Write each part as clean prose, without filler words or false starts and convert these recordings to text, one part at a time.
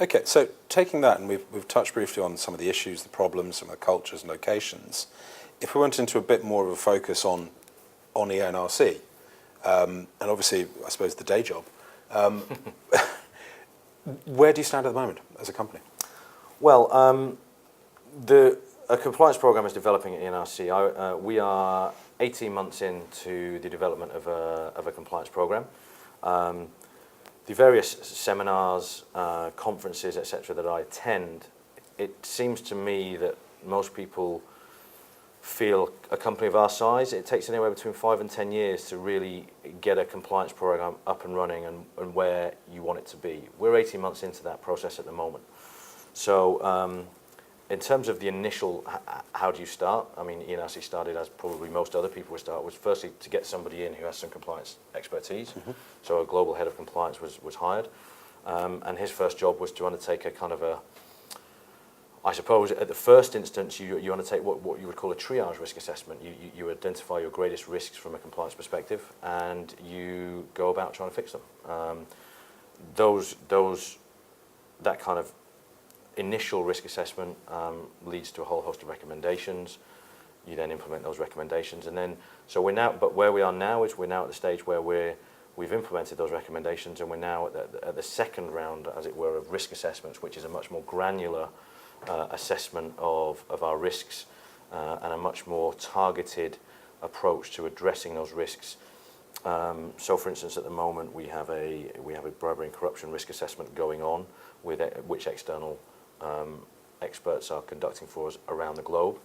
Okay, so taking that, and we've touched briefly on some of the issues, the problems, some of the cultures and locations. If we went into a bit more of a focus on ENRC, and obviously, I suppose, the day job, where do you stand at the moment as a company? Well, a compliance program is developing at ENRC. We are 18 months into the development of a compliance program. The various seminars, conferences, etc. that I attend, it seems to me that most people feel a company of our size, it takes anywhere between 5 and 10 years to really get a compliance program up and running and where you want it to be. We're 18 months into that process at the moment. So in terms of the initial, how do you start? I mean, ENRC started, as probably most other people would start, was firstly to get somebody in who has some compliance expertise. Mm-hmm. So a global head of compliance was hired. And his first job was to undertake a kind of a, I suppose at the first instance, you undertake what you would call a triage risk assessment. You identify your greatest risks from a compliance perspective, and you go about trying to fix them. That kind of initial risk assessment leads to a whole host of recommendations. You then implement those recommendations, and then but where we are now is we're now at the stage where we've implemented those recommendations, and we're now at the second round, as it were, of risk assessments, which is a much more granular assessment of our risks and a much more targeted approach to addressing those risks. So, for instance, at the moment we have a bribery and corruption risk assessment going on, with which external experts are conducting for us around the globe,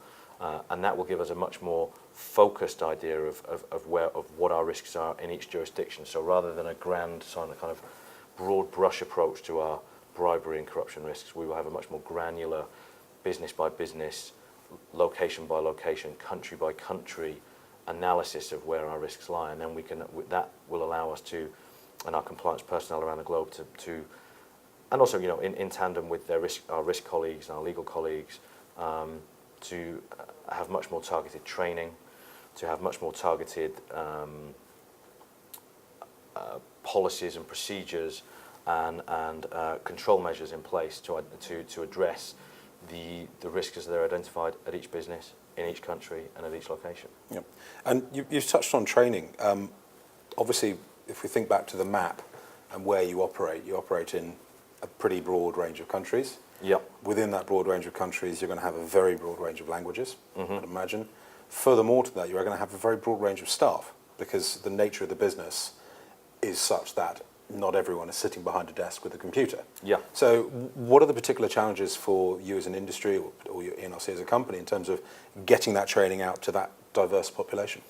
and that will give us a much more focused idea of what our risks are in each jurisdiction. So, rather than a grand kind of broad brush approach to our bribery and corruption risks, we will have a much more granular, business by business, location by location, country by country analysis of where our risks lie, and then that will allow us to, and our compliance personnel around the globe to and also, in tandem with our risk colleagues and our legal colleagues, to have much more targeted training, to have much more targeted policies and procedures and control measures in place to address the risks as they're identified at each business, in each country, and at each location. Yep. And you've touched on training. Obviously, if we think back to the map and where you operate in a pretty broad range of countries. Yep. Within that broad range of countries, you're going to have a very broad range of languages, mm-hmm. I'd imagine. Furthermore to that, you're going to have a very broad range of staff, because the nature of the business is such that not everyone is sitting behind a desk with a computer. Yeah. So what are the particular challenges for you as an industry or your ENRC as a company in terms of getting that training out to that diverse population?